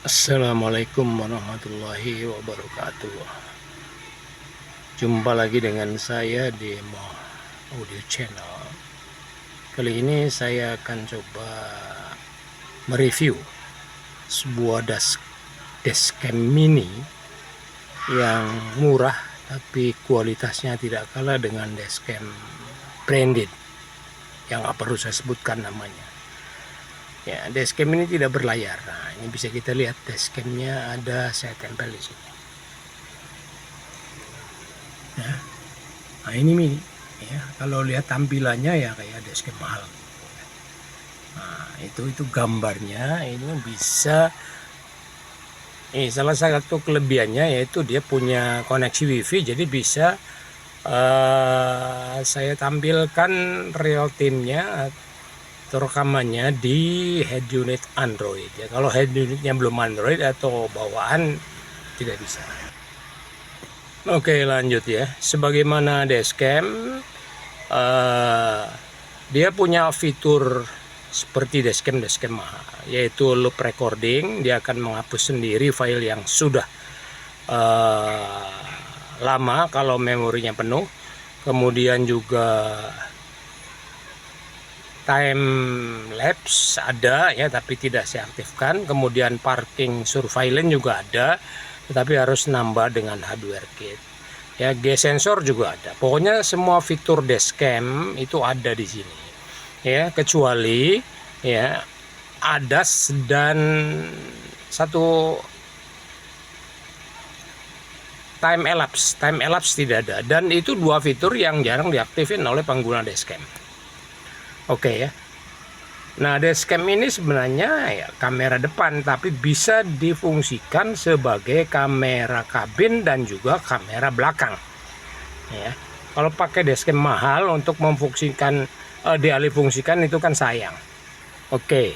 Assalamualaikum warahmatullahi wabarakatuh. Jumpa lagi dengan saya di Mo Audio Channel. Kali ini saya akan coba mereview sebuah dashcam mini yang murah tapi kualitasnya tidak kalah dengan dashcam branded yang nggak perlu saya sebutkan namanya. Ya, dashcam ini tidak berlayar. Nah, ini bisa kita lihat dashcamnya ada saya tempel di sini. Ya. Nah, ini mini. Ya, kalau lihat tampilannya ya kayak dashcam mahal. Nah, itu gambarnya ini bisa. Salah satu kelebihannya yaitu dia punya koneksi WiFi, jadi bisa saya tampilkan real time-nya atau rekamannya di head unit Android ya. Kalau head unitnya belum Android atau bawaan tidak bisa. Oke, lanjut ya. Sebagaimana dashcam, dia punya fitur seperti dashcam mahal, yaitu loop recording. Dia akan menghapus sendiri file yang sudah lama kalau memorinya penuh. Kemudian juga time lapse ada ya, tapi tidak saya aktifkan. Kemudian parking surveillance juga ada, tetapi harus nambah dengan hardware kit. Ya, G-sensor juga ada. Pokoknya semua fitur dashcam itu ada di sini. Ya, kecuali ya ADAS dan satu time elapse. Time elapse tidak ada, dan itu dua fitur yang jarang diaktifin oleh pengguna dashcam. Oke ya. Nah, dashcam ini sebenarnya ya kamera depan, tapi bisa difungsikan sebagai kamera kabin dan juga kamera belakang. Ya, kalau pakai dashcam mahal untuk memfungsikan dialihfungsikan itu kan sayang. Oke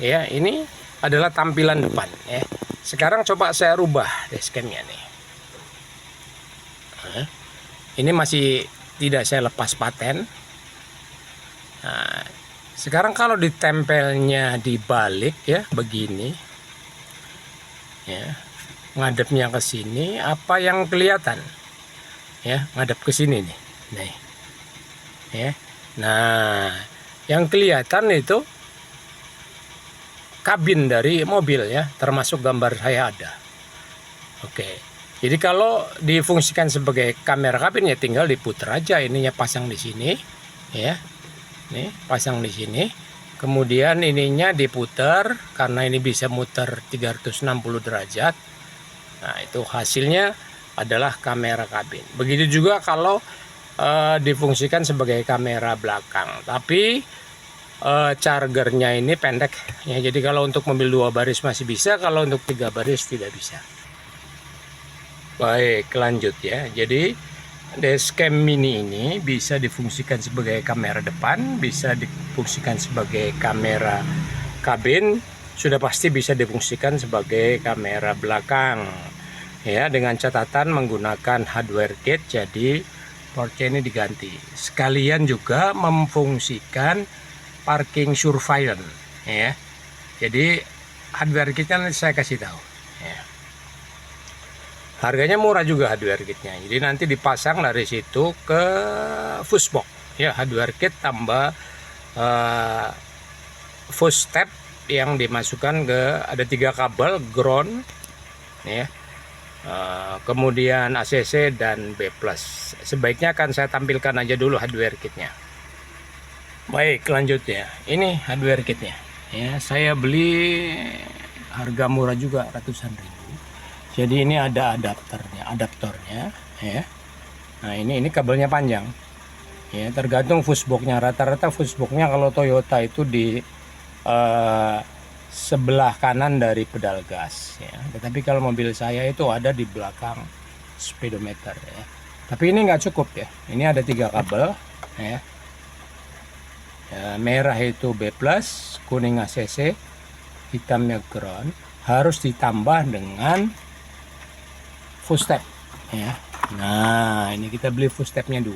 ya, ini adalah tampilan depan ya. Sekarang coba saya rubah dashcamnya nih. Nah, ini masih tidak saya lepas paten. Nah, sekarang kalau ditempelnya dibalik ya begini ya, ngadepnya ke sini, apa yang kelihatan ya, ngadep ke sini nih. Nih ya. Nah, yang kelihatan itu kabin dari mobil ya, termasuk gambar saya ada. Oke, jadi kalau difungsikan sebagai kamera kabin ya tinggal diputar aja, ininya pasang di sini ya. Nih, pasang di sini. Kemudian ininya diputar, karena ini bisa muter 360 derajat. Nah, itu hasilnya adalah kamera kabin. Begitu juga kalau difungsikan sebagai kamera belakang. Tapi chargernya ini pendek ya. Jadi kalau untuk mobil 2 baris masih bisa, kalau untuk 3 baris tidak bisa. Baik, lanjut ya. Jadi dashcam mini ini bisa difungsikan sebagai kamera depan, bisa difungsikan sebagai kamera kabin, sudah pasti bisa difungsikan sebagai kamera belakang. Ya, dengan catatan menggunakan hardware kit, jadi portnya ini diganti. Sekalian juga memfungsikan parking surveillance ya. Jadi hardware kitnya nanti saya kasih tahu ya. Harganya murah juga hardware kitnya. Jadi nanti dipasang dari situ ke fushbox ya, hardware kit tambah full step yang dimasukkan ke, ada 3 kabel ground ya, kemudian ACC dan B+. Sebaiknya akan saya tampilkan aja dulu hardware kitnya. Baik, lanjut ya. Ini hardware kitnya ya, saya beli harga murah juga, ratusan ribu. Jadi ini ada adaptornya ya. Nah, ini kabelnya panjang ya, tergantung fushboxnya. Rata-rata fushboxnya kalau Toyota itu di sebelah kanan dari pedal gas ya. Tetapi kalau mobil saya itu ada di belakang speedometer ya. Tapi ini nggak cukup ya. Ini ada 3 kabel ya. Ya, merah itu B+, kuning ACC, hitamnya ground. Harus ditambah dengan full step ya. Nah, ini kita beli full stepnya 2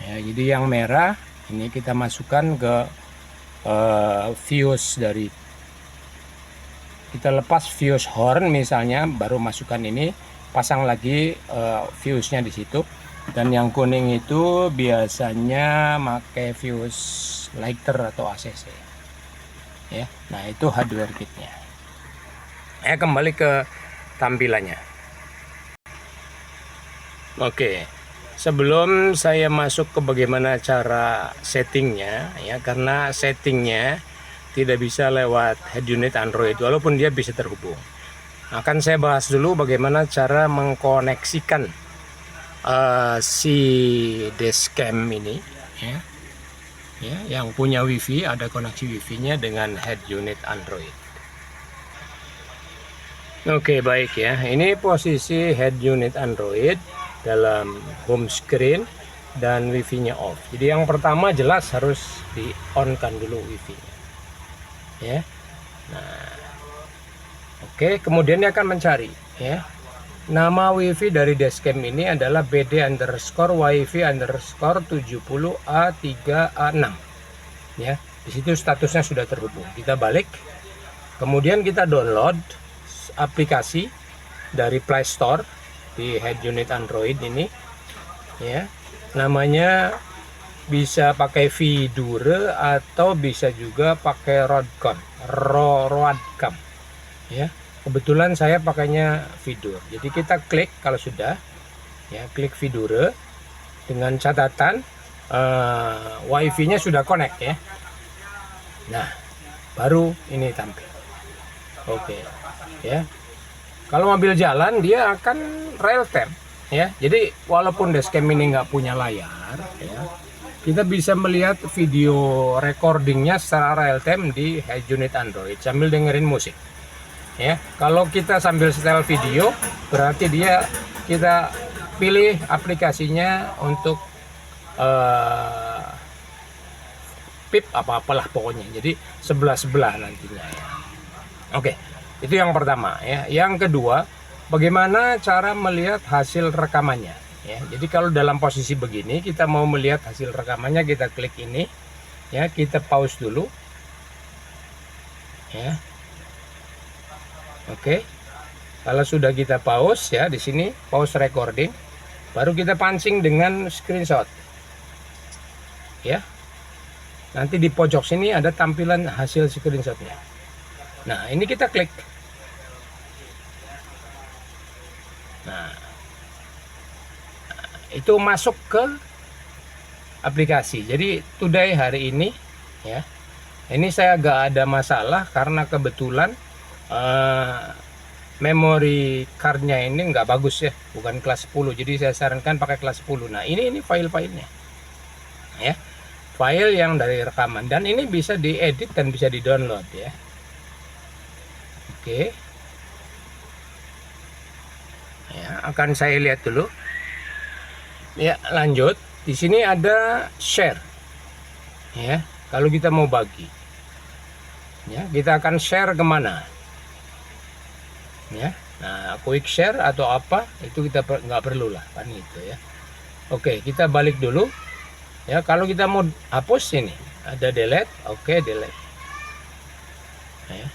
ya. Jadi yang merah ini kita masukkan ke fuse dari kita lepas fuse horn misalnya, baru masukkan ini, pasang lagi fuse-nya di situ. Dan yang kuning itu biasanya pakai fuse lighter atau ACC. Ya, nah itu hardware kitnya. Kembali ke tampilannya. Oke, sebelum saya masuk ke bagaimana cara settingnya, ya, karena settingnya tidak bisa lewat head unit Android, walaupun dia bisa terhubung. Akan saya bahas dulu bagaimana cara mengkoneksikan si dashcam ini, ya, yang punya WiFi, ada koneksi WiFi-nya dengan head unit Android. Oke, baik ya. Ini posisi head unit Android dalam home screen dan WiFi-nya off. Jadi yang pertama jelas harus di on-kan dulu WiFi-nya. Ya. Nah. Oke, kemudian dia akan mencari, ya. Nama WiFi dari dashcam ini adalah BD_WiFi_70A3A6. Ya, di situ statusnya sudah terhubung. Kita balik. Kemudian kita download aplikasi dari Play Store di head unit Android ini, ya. Namanya bisa pakai Vidure atau bisa juga pakai Roadcam. Ya. Kebetulan saya pakainya Vidure. Jadi kita klik kalau sudah, ya, klik Vidure dengan catatan WiFi-nya sudah connect, ya. Nah, baru ini tampil. Oke, ya. Kalau mobil jalan dia akan real time, ya. Jadi walaupun dashcam ini nggak punya layar, ya, kita bisa melihat video recordingnya secara real time di head unit Android sambil dengerin musik. Ya, kalau kita sambil setel video, berarti kita pilih aplikasinya untuk pip apalah pokoknya. Jadi sebelah nantinya, ya. Oke, itu yang pertama, ya. Yang kedua, bagaimana cara melihat hasil rekamannya, ya. Jadi kalau dalam posisi begini kita mau melihat hasil rekamannya, kita klik ini, ya, kita pause dulu, ya. Oke, kalau sudah kita pause, ya, di sini pause recording, baru kita pancing dengan screenshot, ya. Nanti di pojok sini ada tampilan hasil screenshotnya. Nah, ini kita klik. Nah, itu masuk ke aplikasi. Jadi today, hari ini, ya. Ini saya agak ada masalah karena kebetulan memori cardnya ini nggak bagus, ya, bukan kelas 10, jadi saya sarankan pakai kelas 10. Nah, ini file-filenya, ya, file yang dari rekaman, dan ini bisa diedit dan bisa di-download, ya. Oke, ya, akan saya lihat dulu, ya. Lanjut, di sini ada share, ya. Kalau kita mau bagi, ya, kita akan share kemana, ya. Nah, quick share atau apa itu kita nggak perlu lah, kan, itu, ya. Oke, kita balik dulu, ya. Kalau kita mau hapus, ini ada delete. Oke, delete, ya.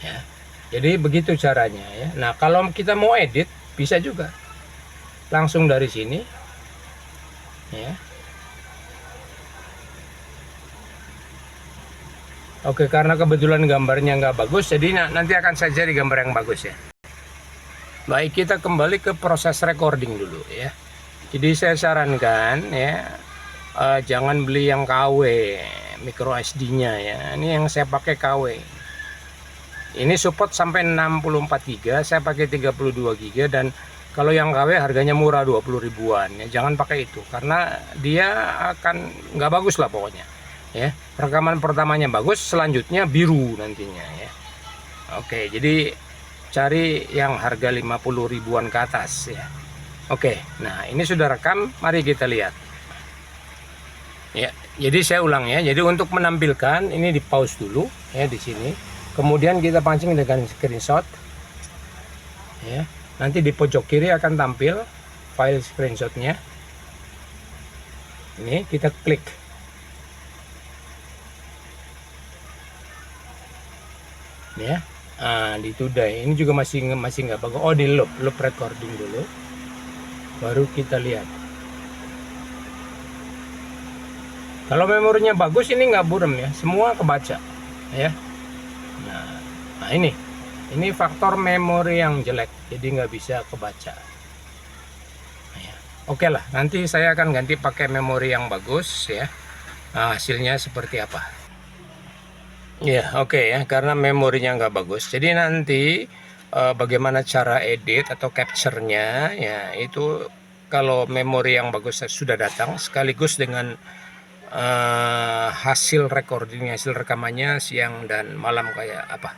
Ya, jadi begitu caranya, ya. Nah, kalau kita mau edit bisa juga langsung dari sini, ya. Oke, karena kebetulan gambarnya nggak bagus, jadi nanti akan saya cari gambar yang bagus, ya. Baik, kita kembali ke proses recording dulu, ya. Jadi saya sarankan, ya, jangan beli yang KW micro SD-nya, ya. Ini yang saya pakai KW. Ini support sampai 64 GB, saya pakai 32 GB, dan kalau yang KW harganya murah 20 ribuan, ya. Jangan pakai itu karena dia akan nggak bagus lah pokoknya, ya. Rekaman pertamanya bagus, selanjutnya biru nantinya, ya. Oke, jadi cari yang harga 50 ribuan ke atas, ya. Oke, nah ini sudah rekam, mari kita lihat, ya. Jadi saya ulang, ya. Jadi untuk menampilkan ini di pause dulu, ya, di sini. Kemudian kita pancing dengan screenshot, ya. Nanti di pojok kiri akan tampil file screenshotnya. Ini kita klik. ya. Di Today ini juga masih nggak bagus. Oh, di loop recording dulu, baru kita lihat. Kalau memorinya bagus ini nggak buram ya, semua kebaca ya. Nah ini faktor memori yang jelek, jadi nggak bisa kebaca. Oke lah, nanti saya akan ganti pakai memori yang bagus ya. Hasilnya seperti apa? Ya, oke ya, karena memorinya nggak bagus. Jadi nanti bagaimana cara edit atau capture-nya ya, itu kalau memori yang bagus sudah datang sekaligus dengan hasil recordingnya, hasil rekamannya siang dan malam kayak apa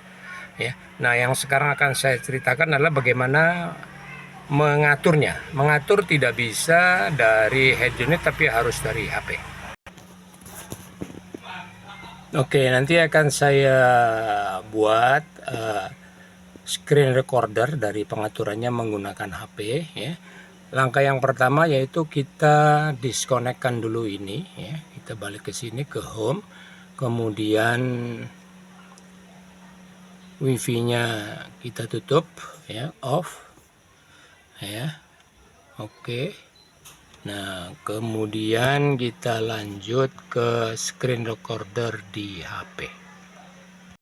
ya. Nah, yang sekarang akan saya ceritakan adalah bagaimana mengaturnya. Mengatur tidak bisa dari head unit tapi harus dari HP. Oke, nanti akan saya buat screen recorder dari pengaturannya menggunakan HP ya. Langkah yang pertama yaitu kita disconnectkan dulu ini ya. Kita balik ke sini ke home. Kemudian wifi-nya kita tutup ya, off ya. Oke. Nah, kemudian kita lanjut ke screen recorder di HP.